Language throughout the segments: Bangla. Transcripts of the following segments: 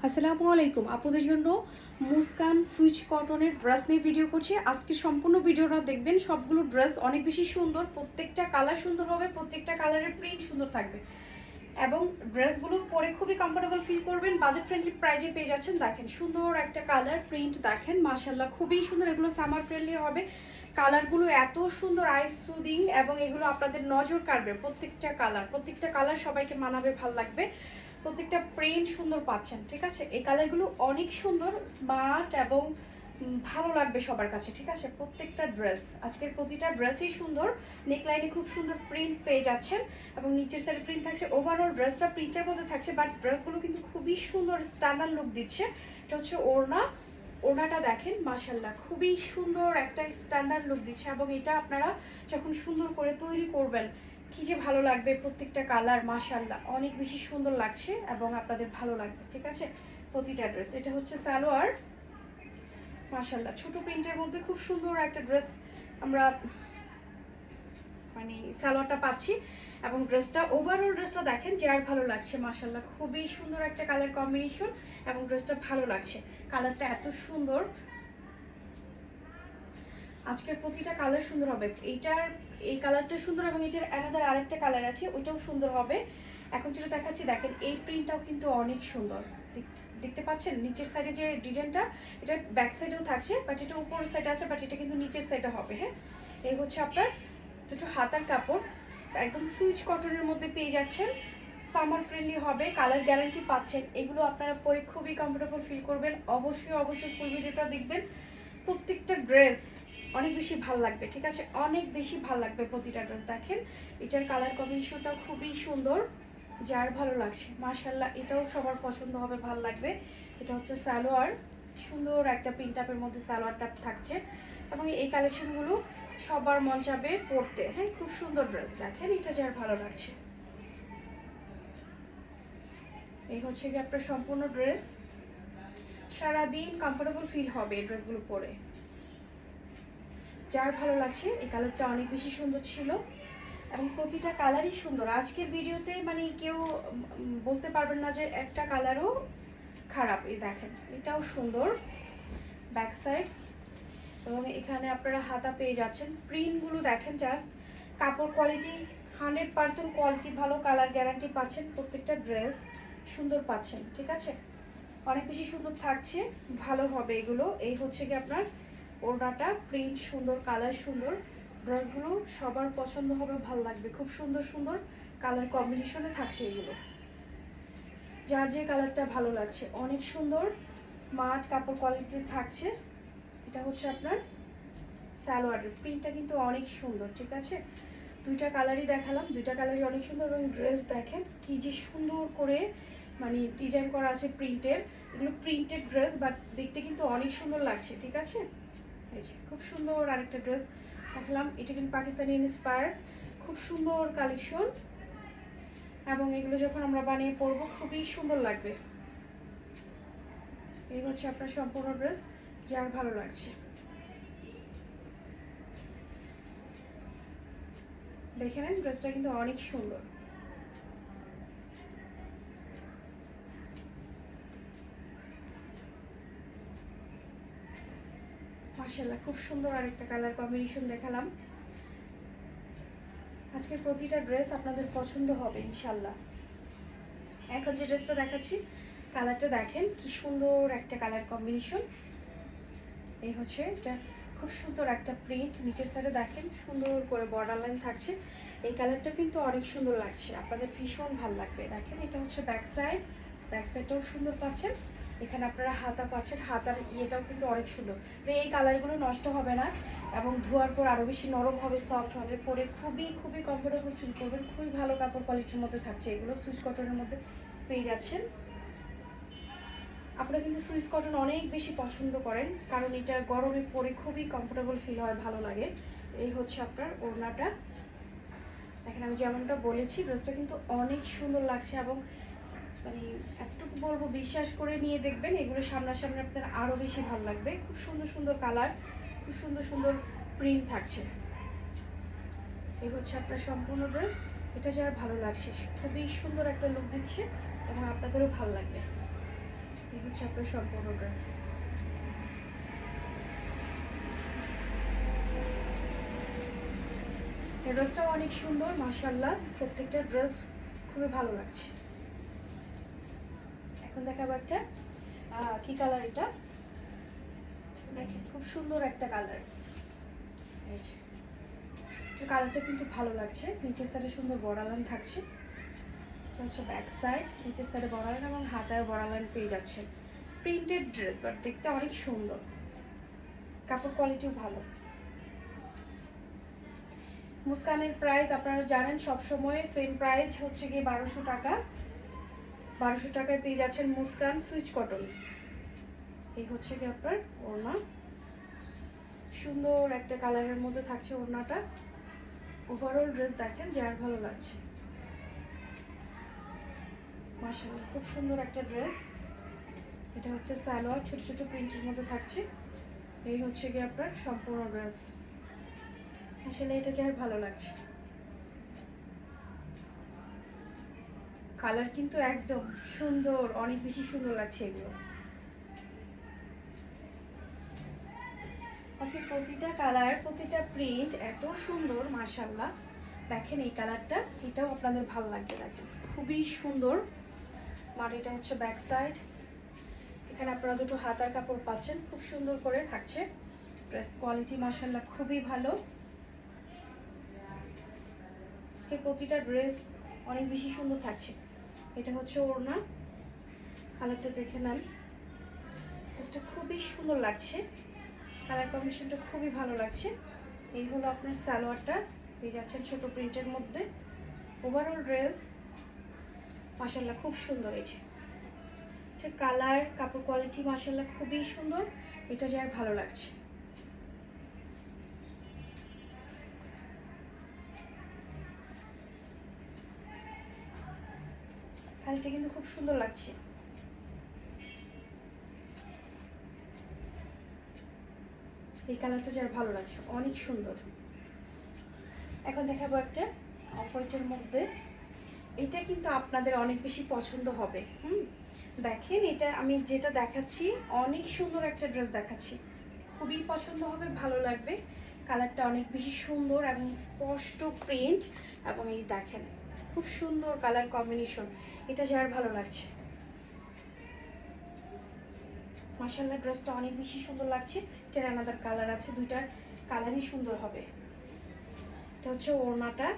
আসসালামু আলাইকুম আপুদের জন্য মুস্কান সুইচ কটনের ড্রেস নিয়ে ভিডিও করছি। আজকে সম্পূর্ণ ভিডিওটা দেখবেন। সবগুলো ড্রেস অনেক বেশি সুন্দর, প্রত্যেকটা কালার সুন্দর হবে, প্রত্যেকটা কালারের প্রিন্ট সুন্দর থাকবে এবং ড্রেসগুলো পরে খুবই কমফোর্টেবল ফিল করবেন। বাজেট ফ্রেন্ডলি প্রাইজে পেয়ে যাচ্ছেন। দেখেন সুন্দর একটা কালার প্রিন্ট, দেখেন মাশাআল্লাহ খুবই সুন্দর। এগুলো সামার ফ্রেন্ডলি হবে, কালারগুলো এত সুন্দর আইস সুদিং এবং এগুলো আপনাদের নজর কাড়বে। প্রত্যেকটা কালার সবাইকে মানাবে, ভাল লাগবে। প্রত্যেকটা প্রিন্ট সুন্দর পাচ্ছেন, ঠিক আছে। এই কালারগুলো অনেক সুন্দর, স্মার্ট এবং ভালো লাগবে সবার কাছে, ঠিক আছে। প্রত্যেকটা ড্রেস, আজকের প্রতিটা ড্রেসই সুন্দর। নেকলাইনে খুব সুন্দর প্রিন্ট পেয়ে যাচ্ছেন এবং নিচের সাইডে প্রিন্ট থাকছে। ওভারঅল ড্রেসটা প্রিন্টের মধ্যে থাকছে, বাট ড্রেসগুলো কিন্তু খুবই সুন্দর স্ট্যান্ডার্ড লুক দিচ্ছে। এটা হচ্ছে ওড়নাটা দেখেন মাশাআল্লাহ খুবই সুন্দর একটা স্ট্যান্ডার্ড লুক দিচ্ছে এবং এটা আপনারা যখন সুন্দর করে তৈরি করবেন কি যে ভালো লাগবে। প্রত্যেকটা কালার মাশাআল্লাহ অনেক বেশি সুন্দর লাগছে এবং আপনাদের ভালো লাগবে, ঠিক আছে। প্রতিটা ড্রেস, এটা হচ্ছে সালোয়ার মাশাআল্লাহ ছোট প্রিন্টের মধ্যে খুব সুন্দর একটা ড্রেস আমরা মানে সালোয়ারটা পাচ্ছি এবং ড্রেসটা ওভারঅল ড্রেসটা দেখেন যে আর ভালো লাগছে মাশাআল্লাহ খুবই সুন্দর একটা কালার কম্বিনেশন এবং ড্রেসটা ভালো লাগছে। কালারটা এত সুন্দর, আজকের প্রতিটা কালার সুন্দর হবে। এই কালারটা সুন্দর এবং এটার অ্যানাদার আরেকটা কালার আছে, ওইটাও সুন্দর হবে। এখন যেটা দেখাচ্ছি দেখেন, এই প্রিন্টটাও কিন্তু অনেক সুন্দর। দেখতে পাচ্ছেন নিচের সাইডে যে ডিজাইনটা, এটা ব্যাক সাইডেও থাকছে, বাট এটা উপরের সাইডে আছে, বাট এটা কিন্তু নিচের সাইডে হবে। হ্যাঁ, এই হচ্ছে আপনার দুটো হাতার কাপড়, একদম সুইচ কটনের মধ্যে পেয়ে যাচ্ছেন। সামার ফ্রেন্ডলি হবে, কালার গ্যারান্টি পাচ্ছেন। এগুলো আপনারা পরে খুবই কমফোর্টেবল ফিল করবেন। অবশ্যই ফুল ভিডিওটা দেখবেন। প্রত্যেকটা ড্রেস অনেক বেশি ভাল লাগবে, ঠিক আছে। অনেক বেশি ভাল লাগবে প্রতিটা ড্রেস। দেখেন এটার কালার কম্বিনেশনটাও খুবই সুন্দর, যার ভালো লাগছে মাশাআল্লাহ এটাও সবার পছন্দ হবে, ভাল লাগবে। এটা হচ্ছে সালোয়ার, সুন্দর একটা প্রিন্ট আপের মধ্যে সালোয়ারটা থাকছে এবং এই কালেকশনগুলো সবার মন চাবে পরতে। হ্যাঁ, খুব সুন্দর ড্রেস, দেখেন এটা যার ভালো লাগছে। এই হচ্ছে কি আপনার সম্পূর্ণ ড্রেস। সারাদিন কমফোর্টেবল ফিল হবে এই ড্রেসগুলো পরে, যার ভালো লাগছে। এই কালারটা অনেক বেশি সুন্দর ছিল এবং প্রতিটা কালারই সুন্দর। আজকের ভিডিওতে মানে কেউ বলতে পারবেন না যে একটা কালারও খারাপ। এই দেখেন এটাও সুন্দর ব্যাক সাইড এবং এখানে আপনারা হাতা পেয়ে যাচ্ছেন। প্রিন্টগুলো দেখেন জাস্ট, কাপড় কোয়ালিটি 100% কোয়ালিটি ভালো, কালার গ্যারান্টি পাচ্ছেন। প্রত্যেকটা ড্রেস সুন্দর পাচ্ছেন, ঠিক আছে। অনেক বেশি সুন্দর থাকছে, ভালো হবে এগুলো। এই হচ্ছে কি আপনার ওড়নাটা, প্রিন্ট সুন্দর, কালার সুন্দর। ড্রেসগুলো সবার পছন্দ হবে, ভালো লাগবে। খুব সুন্দর কালার কম্বিনেশনে থাকছে এগুলো, যার যে কালারটা ভালো লাগছে। অনেক সুন্দর স্মার্ট কাপড় কোয়ালিটি থাকছে। এটা হচ্ছে আপনার সালোয়ারের প্রিন্টটা কিন্তু অনেক সুন্দর, ঠিক আছে। দুইটা কালারই দেখালাম, দুইটা কালারই অনেক সুন্দর এবং ড্রেস দেখেন কি যে সুন্দর করে মানে ডিজাইন করা আছে প্রিন্টের। এগুলো প্রিন্টেড ড্রেস, বাট দেখতে কিন্তু অনেক সুন্দর লাগছে, ঠিক আছে। এই যে খুব সুন্দর আরেকটা ড্রেস দেখালাম, এটা কিন্তু পাকিস্তানি ইন্সপায়ার্ড, খুব সুন্দর কালেকশন এবং এগুলো যখন আমরা বানিয়ে পরবো খুবই সুন্দর লাগবে। এই হচ্ছে আপনার সম্পূর্ণ ড্রেস, যার ভালো লাগছে। দেখে নেন ড্রেসটা কিন্তু অনেক সুন্দর। মাশাআল্লাহ খুব সুন্দর আরেকটা কালার কম্বিনেশন দেখালাম। আজকের প্রতিটা ড্রেস আপনাদের পছন্দ হবে ইনশাল্লাহ। এখন যে ড্রেসটা দেখাচ্ছি, কালারটা দেখেন কি সুন্দর একটা কালার কম্বিনেশন। এই হচ্ছে এটা, খুব সুন্দর একটা প্রিন্ট। নিচের সাইডে দেখেন সুন্দর করে বর্ডার লাইন থাকছে। এই কালারটা কিন্তু অনেক সুন্দর লাগছে, আপনাদের ভীষণ ভালো লাগবে। দেখেন এটা হচ্ছে ব্যাক সাইডটাও সুন্দর পাচ্ছেন। এখানে আপনারা হাতা পাচ্ছেন, হাতার ইয়েটাও কিন্তু অনেক সুন্দর। এই কালারগুলো নষ্ট হবে না এবং ধোয়ার পর আরও বেশি নরম হবে, সফট হবে, পরে খুবই কমফোর্টেবল ফিল করবেন। খুবই ভালো কাপড় কোয়ালিটির মধ্যে থাকছে এগুলো, সুইচ কটনের মধ্যে পেয়ে যাচ্ছেন। আপনারা কিন্তু সুইস কটন অনেক বেশি পছন্দ করেন, কারণ এটা গরমে পরে খুবই কমফোর্টেবল ফিল হয়, ভালো লাগে। এই হচ্ছে আপনার ওড়নাটা, দেখেন আমি যেমনটা বলেছি ড্রেসটা কিন্তু অনেক সুন্দর লাগছে এবং মানে এতটুকু বলবো বিশ্বাস করে নিয়ে দেখবেন, এগুলো সামনাসামনি আপনাদের আরও বেশি ভালো লাগবে। খুব সুন্দর কালার, খুব সুন্দর প্রিন্ট থাকছে। এই হচ্ছে আপনার সম্পূর্ণ ড্রেস, এটা যার ভালো লাগছে খুবই সুন্দর একটা লুক দিচ্ছে এবং আপনাদেরও ভালো লাগবে। এই হচ্ছে আপনার সম্পূর্ণ ড্রেস। এই ড্রেসটাও অনেক সুন্দর মাশাআল্লাহ, প্রত্যেকটা ড্রেস খুবই ভালো লাগছে। এখন দেখাবো একটা কি কালার, এটা দেখেন খুব সুন্দর একটা কালার। এই যে এটা কালারটা কিন্তু ভালো লাগছে, নিচের সাইডে সুন্দর বর্ডার থাকছে, এটা হচ্ছে ব্যাক সাইড, নিচের সাইডে বর্ডার এবং হাতায় বর্ডার পেয়ে যাচ্ছে। প্রিন্টেড ড্রেস, বাট দেখতে অনেক সুন্দর, কাপড় কোয়ালিটিও ভালো। মুস্কানের প্রাইস আপনারা জানেন সব সময় সেম প্রাইস হচ্ছে গিয়ে 1200 টাকা। 1200 টাকায় পেয়ে যাচ্ছেন মুস্কান সুইচ কটন। এই হচ্ছে কি আপনার ওড়না, সুন্দর একটা কালারের মধ্যে থাকছে ওড়নাটা। ওভারঅল ড্রেস দেখেন যার ভালো লাগছে, মাশাআল্লাহ খুব সুন্দর একটা ড্রেস। এটা হচ্ছে সালোয়ার, ছোট ছোট প্রিন্টের মধ্যে থাকছে। এই হচ্ছে কি আপনার সম্পূর্ণ ড্রেস, আসলে এটা যার ভালো লাগছে। কালার কিন্তু একদম সুন্দর, অনেক বেশি সুন্দর লাগছে এগুলো। আজকে প্রতিটা কালার, প্রতিটা প্রিন্ট এত সুন্দর মাশাআল্লাহ। দেখেন এই কালারটা, এটাও আপনাদের ভালো লাগবে, দেখেন খুবই সুন্দর স্মার্ট। এটা হচ্ছে ব্যাক সাইড, এখানে আপনারা দুটো হাতার কাপড় পাচ্ছেন, খুব সুন্দর করে থাকছে। ড্রেস কোয়ালিটি মাশাআল্লাহ খুবই ভালো। আজকে প্রতিটা ড্রেস অনেক বেশি সুন্দর থাকছে। এটা হচ্ছে ওড়না, কালারটা দেখে নেন, ড্রেসটা খুবই সুন্দর লাগছে, কালার কম্বিনেশনটা খুবই ভালো লাগছে। এই হলো আপনার সালোয়ারটা, পেয়ে যাচ্ছেন ছোট প্রিন্টের মধ্যে। ওভারঅল ড্রেস মাশাআল্লাহ খুব সুন্দর। এই যে এটা কালার, কাপড় কোয়ালিটি মাশাআল্লাহ খুবই সুন্দর, এটা যার ভালো লাগছে। কালারটা কিন্তু খুব সুন্দর লাগছে। এই কালারটা যার ভালো লাগছে, অনেক সুন্দর। এখন দেখাবো একটা অফ হোয়াইটের মধ্যে, এটা কিন্তু আপনাদের অনেক বেশি পছন্দ হবে। দেখেন এটা আমি যেটা দেখাচ্ছি অনেক সুন্দর একটা ড্রেস দেখাচ্ছি, খুবই পছন্দ হবে, ভালো লাগবে। কালারটা অনেক বেশি সুন্দর এবং স্পষ্ট প্রিন্ট, এবং এই দেখেন খুব সুন্দর কালার কম্বিনেশন, এটা যার ভালো লাগছে। মাশাআল্লাহ ড্রেসটা অনেক বেশি সুন্দর লাগছে। এটার আলাদা কালার আছে, দুইটার কালারই সুন্দর হবে। এটা হচ্ছে ওড়নাটা,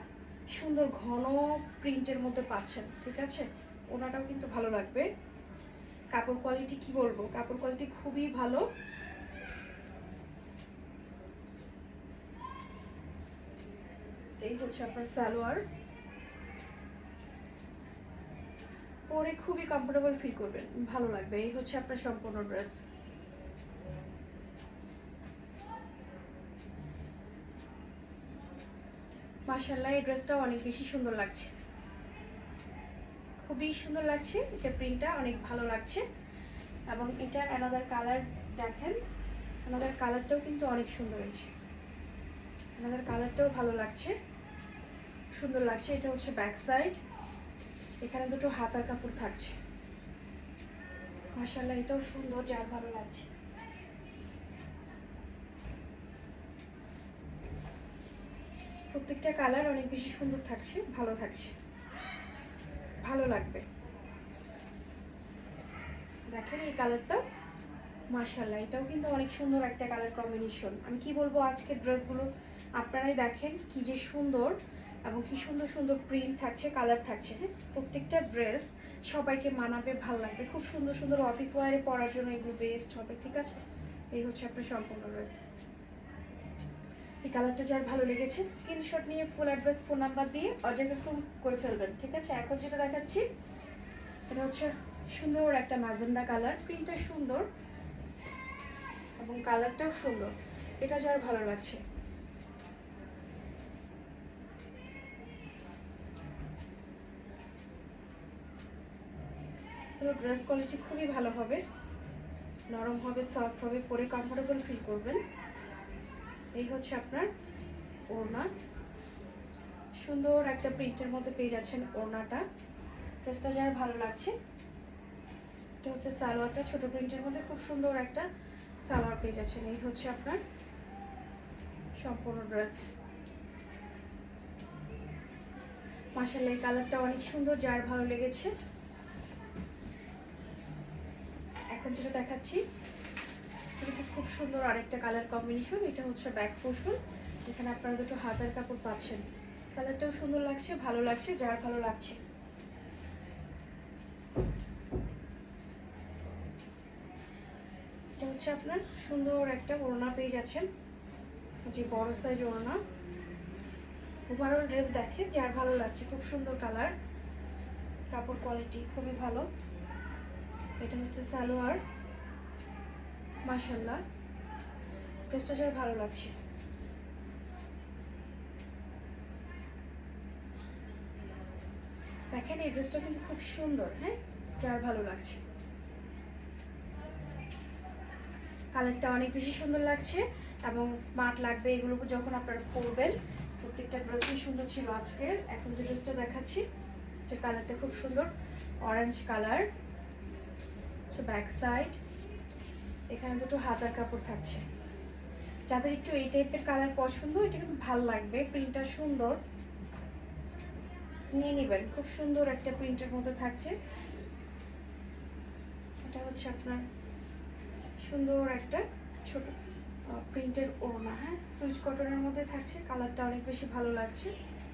সুন্দর ঘন প্রিন্টের মধ্যে পাচ্ছেন, ঠিক আছে। ওড়নাটাও কিন্তু ভালো লাগবে। কাপড় কোয়ালিটি কি বলবো, কাপড় কোয়ালিটি খুবই ভালো। এই হচ্ছে আপনার সালোয়ার, পরে খুবই কমফোর্টেবল ফিল করবেন, ভালো লাগবে। এই হচ্ছে আপনার সম্পূর্ণ ড্রেস। মাশাআল্লাহ এই ড্রেসটাও অনেক বেশি সুন্দর লাগছে, খুবই সুন্দর লাগছে। এটা প্রিন্টটা অনেক ভালো লাগছে, এবং এটা অ্যানাদার কালার দেখেন, অ্যানাদার কালারটাও কিন্তু অনেক সুন্দর হয়েছে, অ্যানাদার কালারটাও ভালো লাগছে, সুন্দর লাগছে। এটা হচ্ছে ব্যাক সাইড, এখানে দুটো হাতার কাপড় থাকছে। মাশাআল্লাহ এটাও সুন্দর, যার ভালো লাগছে। প্রত্যেকটা কালার অনেক বেশি সুন্দর থাকছে, ভালো থাকছে, ভালো লাগবে। দেখেন এই কালারটা মাশাআল্লাহ, এটাও কিন্তু অনেক সুন্দর একটা কালার কম্বিনেশন। আমি কি বলবো, আজকের ড্রেসগুলো আপনারাই দেখেন কি যে সুন্দর, এবং কি সুন্দর সুন্দর প্রিন্ট থাকছে, কালার থাকছে। হ্যাঁ, প্রত্যেকটা ড্রেস সবাইকে মানাবে, ভালো লাগবে, খুব সুন্দর সুন্দর অফিস ওয়ারে পরার জন্য এগুলো বেস্ট হবে, ঠিক আছে। এই হচ্ছে আপনার সম্পূর্ণ ড্রেস। এই কালারটা যার ভালো লেগেছে স্ক্রিনশট নিয়ে ফুল অ্যাড্রেস, ফোন নাম্বার দিয়ে অর্ডার কনফার্ম করে ফেলবেন, ঠিক আছে। এখন যেটা দেখাচ্ছি এটা হচ্ছে সুন্দর একটা ম্যাজেন্ডা কালার, প্রিন্টটা সুন্দর এবং কালারটাও সুন্দর, এটা যার ভালো লাগছে। ড্রেস কোয়ালিটি খুবই ভালো হবে, নরম হবে, সফট হবে, পরে কমফোর্টেবল ফিল করবেন। এই হচ্ছে আপনার ওড়না, সুন্দর একটা প্রিন্টের মধ্যে পেয়ে যাচ্ছেন ওড়নাটা। ড্রেসটা যার ভালো লাগছে এটা হচ্ছে সালোয়ারটা, ছোট প্রিন্টের মধ্যে খুব সুন্দর একটা সালোয়ার পেয়ে যাচ্ছেন। এই হচ্ছে আপনার সম্পূর্ণ ড্রেস। মাশাআল্লাহ, এই কালারটা অনেক সুন্দর, যার ভালো লেগেছে। এখন যেটা দেখাচ্ছি এটা খুব সুন্দর আরেকটা কালার কম্বিনেশন। এটা হচ্ছে ব্যাক পোর্শন, এখানে আপনারা দুটো হাতার কাপড় পাচ্ছেন। কালারটাও সুন্দর লাগছে, ভালো লাগছে, যার ভালো লাগছে। এটা হচ্ছে আপনার সুন্দর একটা ওড়না পেয়ে যাচ্ছেন, যে বড় সাইজ ওড়না। ওভারঅল ড্রেস দেখে যার ভালো লাগছে, খুব সুন্দর কালার, কাপড় কোয়ালিটি খুবই ভালো। এটা হচ্ছে সালোয়ার। মাশাআল্লাহ, ড্রেসটা যার ভালো লাগছে। দেখেন এই ড্রেসটা কিন্তু খুব সুন্দর, হ্যাঁ, যার ভালো লাগছে। কালারটা অনেক বেশি সুন্দর লাগছে এবং স্মার্ট লাগবে এগুলো যখন আপনারা পরবেন। প্রত্যেকটা ড্রেসই সুন্দর ছিল আজকের। এখন যে ড্রেসটা দেখাচ্ছি, যে কালারটা খুব সুন্দর, অরেঞ্জ কালার, ব্যাক সাইড, এখানে দুটো হাতার কাপড় থাকছে। যাদের একটু এই টাইপের কালার পছন্দ, এটা কিন্তু ভালো লাগবে, প্রিন্টটা সুন্দর, নিয়ে নেবেন। খুব সুন্দর একটা প্রিন্টের মধ্যে থাকছে। এটা হচ্ছে আপনার সুন্দর একটা ছোট প্রিন্টের ওড়না, হ্যাঁ, সুইচ কটনের মধ্যে থাকছে। কালারটা অনেক বেশি ভালো লাগছে।